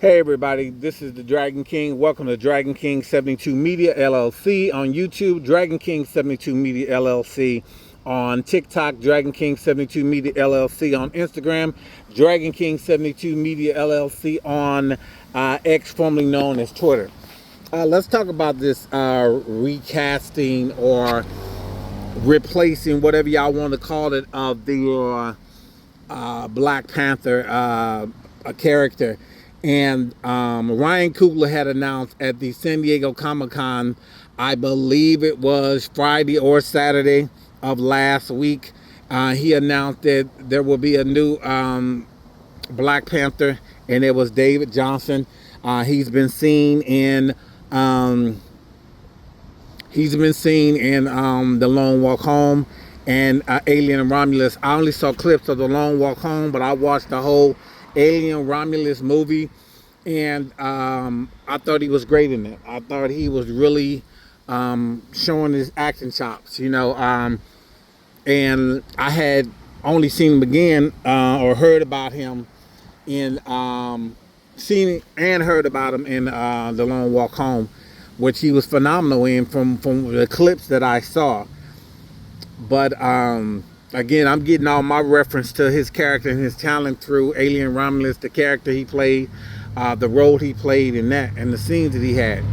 Hey everybody, this is the Dragon King. Welcome to Dragon King 72 Media LLC on YouTube, Dragon King 72 Media LLC on TikTok, Dragon King 72 Media LLC on Instagram, Dragon King 72 Media LLC on X, formerly known as Twitter. Let's talk about this recasting or replacing, whatever y'all want to call it, of the Black Panther a character. And Ryan Coogler had announced at the San Diego Comic-Con, I believe it was Friday or Saturday of last week, he announced that there will be a new Black Panther, and it was David Jonsson. He's been seen in The Long Walk Home and Alien and Romulus. I only saw clips of The Long Walk Home, but I watched the whole Alien Romulus movie, and I thought he was great in it. I thought he was really showing his acting chops. And I had only seen him again or heard about him in seen and heard about him in The Long Walk Home, which he was phenomenal in from the clips that I saw. But again, I'm getting all my reference to his character and his talent through Alien Romulus, the character he played, the role he played in that, and the scenes that he had.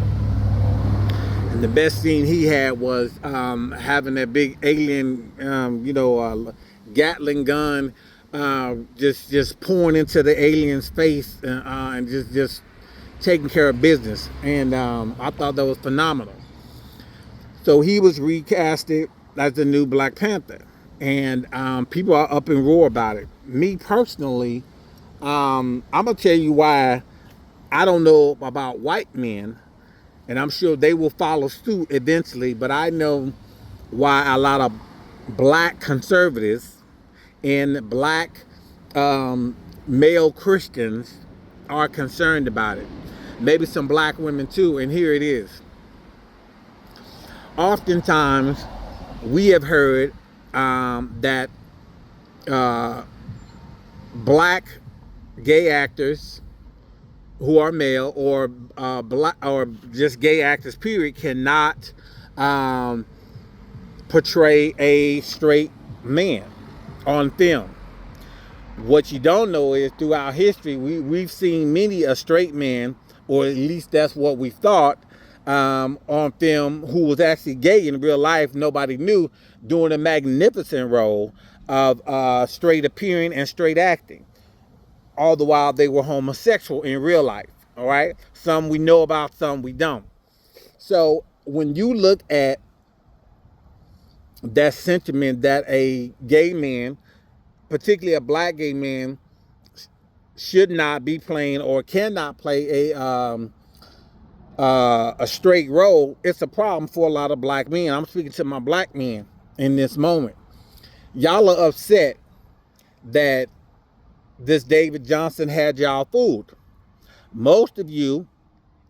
And the best scene he had was having that big alien, Gatling gun, just pouring into the alien's face and just taking care of business. And I thought that was phenomenal. So he was recasted as the new Black Panther, and people are up in roar about it. Me personally, I'm gonna tell you why I don't know about white men, and I'm sure they will follow suit eventually, but I know why a lot of black conservatives and black male Christians are concerned about it. Maybe some black women too, and here it is. Oftentimes, we have heard that black gay actors who are male or black or just gay actors period cannot portray a straight man on film. What you don't know is throughout history we've seen many a straight man, or at least that's what we thought, on film, who was actually gay in real life. Nobody knew, doing a magnificent role of straight appearing and straight acting, all the while they were homosexual in real life. All right, some we know about, some we don't. So when you look at that sentiment that a gay man, particularly a black gay man, should not be playing or cannot play a straight role, it's a problem for a lot of black men. I'm speaking to my black men in this moment. Y'all are upset that this David Jonsson had y'all fooled. Most of you,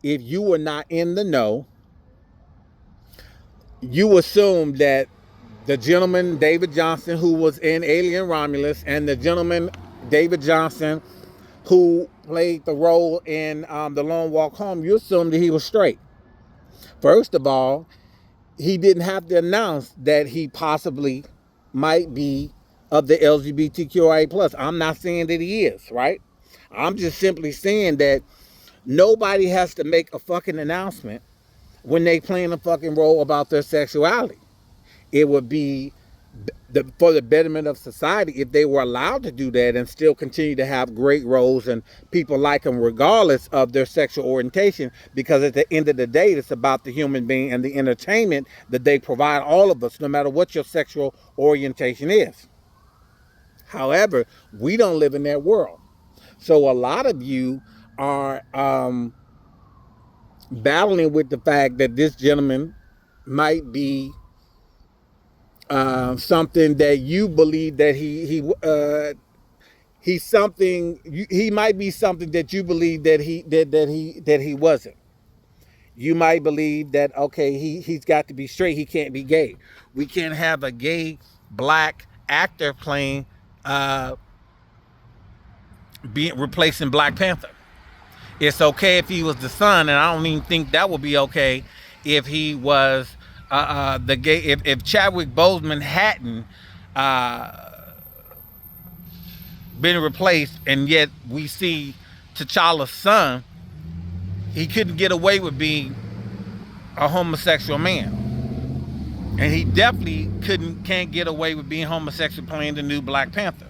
if you were not in the know, you assume that the gentleman David Jonsson who was in Alien Romulus and the gentleman David Jonsson who played the role in The Long Walk Home, you assumed that he was straight. First of all, he didn't have to announce that he possibly might be of the LGBTQIA+. I'm not saying that he is, right? I'm just simply saying that nobody has to make a fucking announcement when they playing a fucking role about their sexuality. It would be for the betterment of society if they were allowed to do that and still continue to have great roles and people like them regardless of their sexual orientation, because at the end of the day, it's about the human being and the entertainment that they provide all of us, no matter what your sexual orientation is. However, we don't live in that world. So a lot of you are battling with the fact that this gentleman might be something that you believe that he's something. He might be something that you believe that he wasn't. You might believe that, okay, he's got to be straight. He can't be gay. We can't have a gay black actor playing being replacing Black Panther. It's okay if he was the son, and I don't even think that would be okay if he was the gay. If Chadwick Boseman hadn't uh, been replaced, and yet we see T'Challa's son, he couldn't get away with being a homosexual man, and he definitely can't get away with being homosexual playing the new Black Panther,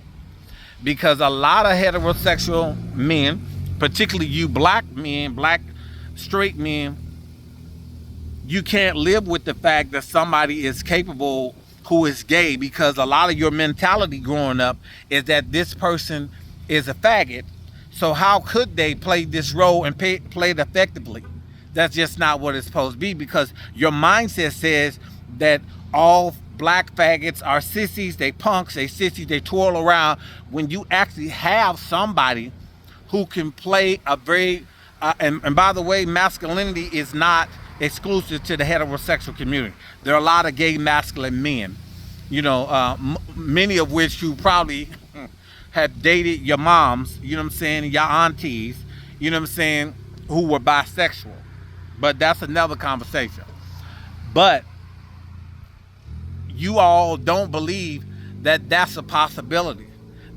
because a lot of heterosexual men, particularly you black men, black straight men, you can't live with the fact that somebody is capable who is gay, because a lot of your mentality growing up is that this person is a faggot. So how could they play this role and play it effectively? That's just not what it's supposed to be, because your mindset says that all black faggots are sissies, they punks, they sissies, they twirl around, when you actually have somebody who can play a very and by the way, masculinity is not exclusive to the heterosexual community. There are a lot of gay masculine men, you know, many of which you probably have dated your moms, you know what I'm saying, your aunties, you know what I'm saying, who were bisexual. But that's another conversation. But you all don't believe that that's a possibility,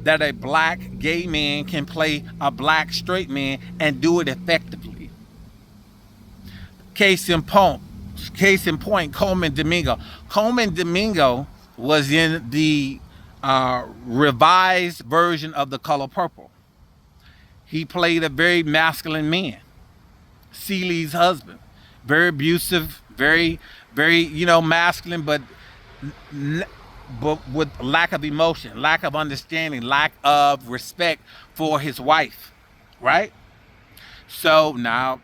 that a black gay man can play a black straight man and do it effectively. Case in point, Coleman Domingo. Coleman Domingo was in the revised version of The Color Purple. He played a very masculine man, Ceelie's husband, very abusive, very, you know, masculine, but with lack of emotion, lack of understanding, lack of respect for his wife, right? So now,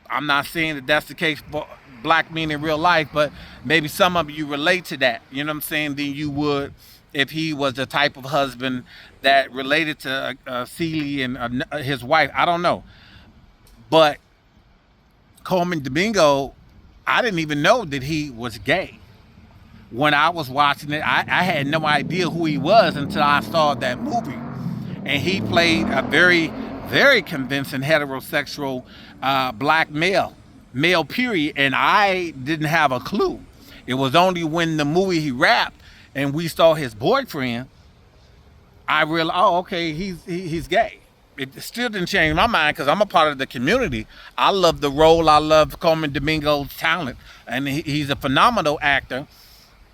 I'm not saying that that's the case for black men in real life, but maybe some of you relate to that, you know what I'm saying, than you would if he was the type of husband that related to Celie and his wife. I don't know. But Coleman Domingo, I didn't even know that he was gay. When I was watching it, I had no idea who he was until I saw that movie. And he played a very, very convincing heterosexual black male period, and I didn't have a clue. It was only when the movie he rapped and we saw his boyfriend, I realized, oh, okay, he's gay. It still didn't change my mind, because I'm a part of the community. I love the role. I love Coleman Domingo's talent, and he's a phenomenal actor.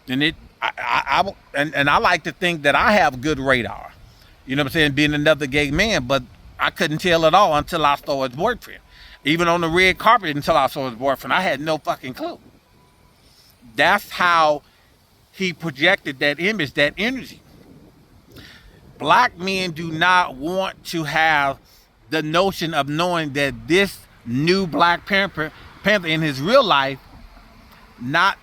And I like to think that I have good radar. You know what I'm saying? Being another gay man, but I couldn't tell at all until I saw his boyfriend. Even on the red carpet, until I saw his boyfriend, I had no fucking clue. That's how he projected that image, that energy. Black men do not want to have the notion of knowing that this new Black Panther in his real life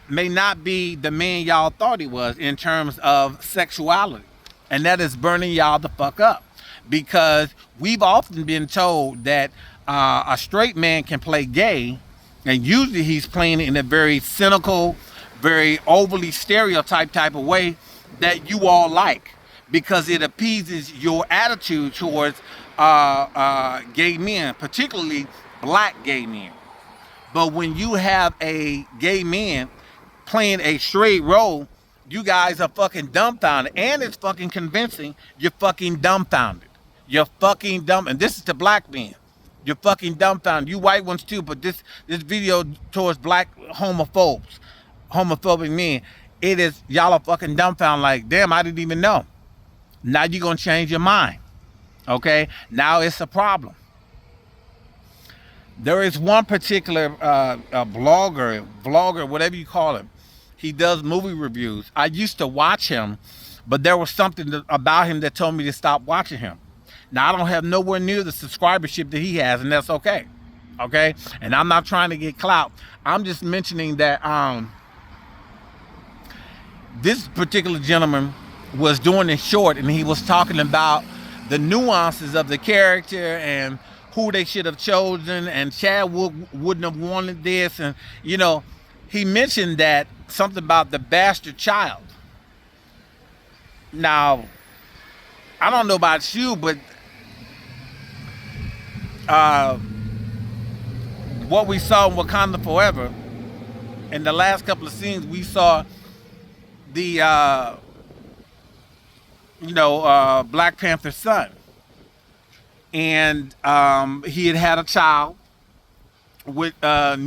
may not be the man y'all thought he was in terms of sexuality. And that is burning y'all the fuck up. Because we've often been told that a straight man can play gay, and usually he's playing it in a very cynical, very overly stereotype type of way that you all like, because it appeases your attitude towards gay men, particularly black gay men. But when you have a gay man playing a straight role, you guys are fucking dumbfounded. And it's fucking convincing. You're fucking dumbfounded. You're fucking dumb. And this is to black men. You're fucking dumbfounded. You white ones too, but this video towards black homophobic men, it is, y'all are fucking dumbfounded, like, damn, I didn't even know. Now you're gonna change your mind. Okay? Now it's a problem. There is one particular vlogger, whatever you call him. He does movie reviews. I used to watch him, but there was something about him that told me to stop watching him. Now, I don't have nowhere near the subscribership that he has, and that's okay. Okay? And I'm not trying to get clout. I'm just mentioning that this particular gentleman was doing it short, and he was talking about the nuances of the character and who they should have chosen, and Chad wouldn't have wanted this, and you know, he mentioned that something about the bastard child. Now, I don't know about you, but what we saw in Wakanda Forever, in the last couple of scenes, we saw the Black Panther's son, and he had a child with Nyong'o's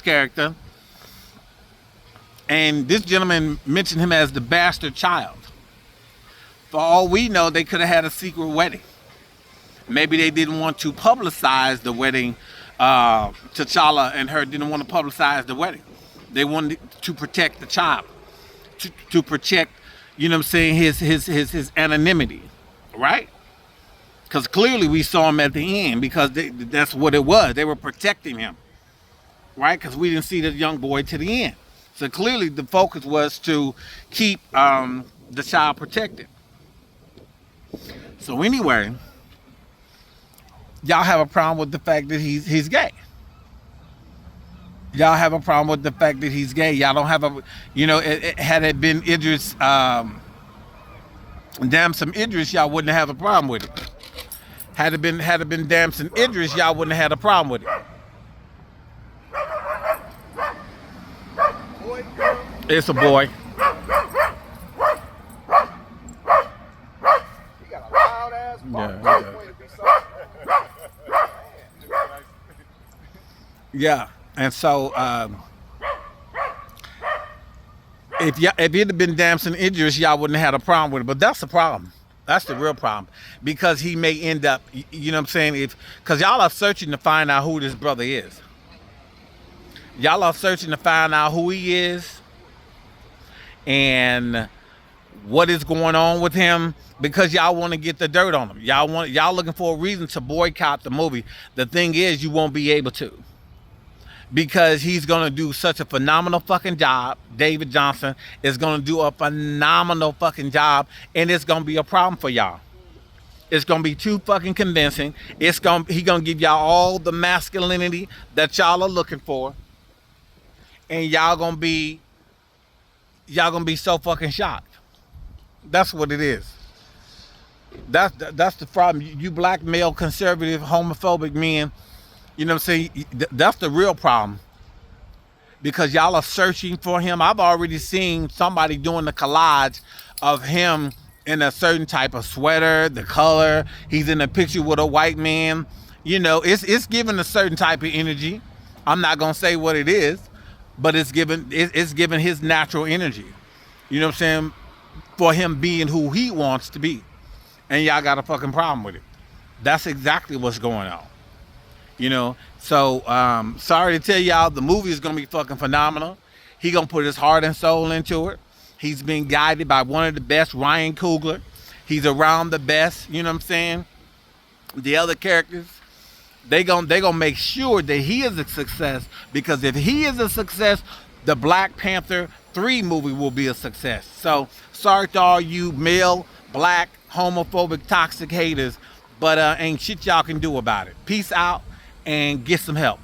character, and this gentleman mentioned him as the bastard child. For all we know, they could have had a secret wedding. Maybe they didn't want to publicize the wedding. T'Challa and her didn't want to publicize the wedding. They wanted to protect the child, to protect, you know what I'm saying, his anonymity, right? Because clearly we saw him at the end, because that's what it was. They were protecting him, right? Because we didn't see the young boy to the end. So clearly the focus was to keep the child protected. So anyway, y'all have a problem with the fact that he's gay. Y'all have a problem with the fact that he's gay. Y'all don't have had it been Idris, Damson Idris, y'all wouldn't have a problem with it. Had it been Damson Idris, y'all wouldn't have had a problem with it. It's a boy. He got a loud ass bark. Yeah, and so if it had been Damson Idris, y'all wouldn't have had a problem with it. But that's the problem. That's the real problem, because he may end up, you know what I'm saying? Because y'all are searching to find out who this brother is. Y'all are searching to find out who he is and what is going on with him, because y'all want to get the dirt on him. Y'all looking for a reason to boycott the movie. The thing is, you won't be able to, because he's going to do such a phenomenal fucking job. David Jonsson is going to do a phenomenal fucking job, and it's going to be a problem for y'all. It's going to be too fucking convincing. He going to give y'all all the masculinity that y'all are looking for, and y'all going to be so fucking shocked. That's what it is. That's the problem. You black male conservative homophobic men, you know what I'm saying? That's the real problem, because y'all are searching for him. I've already seen somebody doing the collage of him in a certain type of sweater, the color. He's in a picture with a white man. You know, it's giving a certain type of energy. I'm not gonna say what it is, but it's giving his natural energy. You know what I'm saying? For him being who he wants to be. And y'all got a fucking problem with it. That's exactly what's going on. You know, so sorry to tell y'all, the movie is gonna be fucking phenomenal. He gonna put his heart and soul into it. He's being guided by one of the best, Ryan Coogler. He's around the best, you know what I'm saying? The other characters, they gonna make sure that he is a success, because if he is a success, the Black Panther 3 movie will be a success. So sorry to all you male, black, homophobic, toxic haters, but ain't shit y'all can do about it. Peace out and get some help.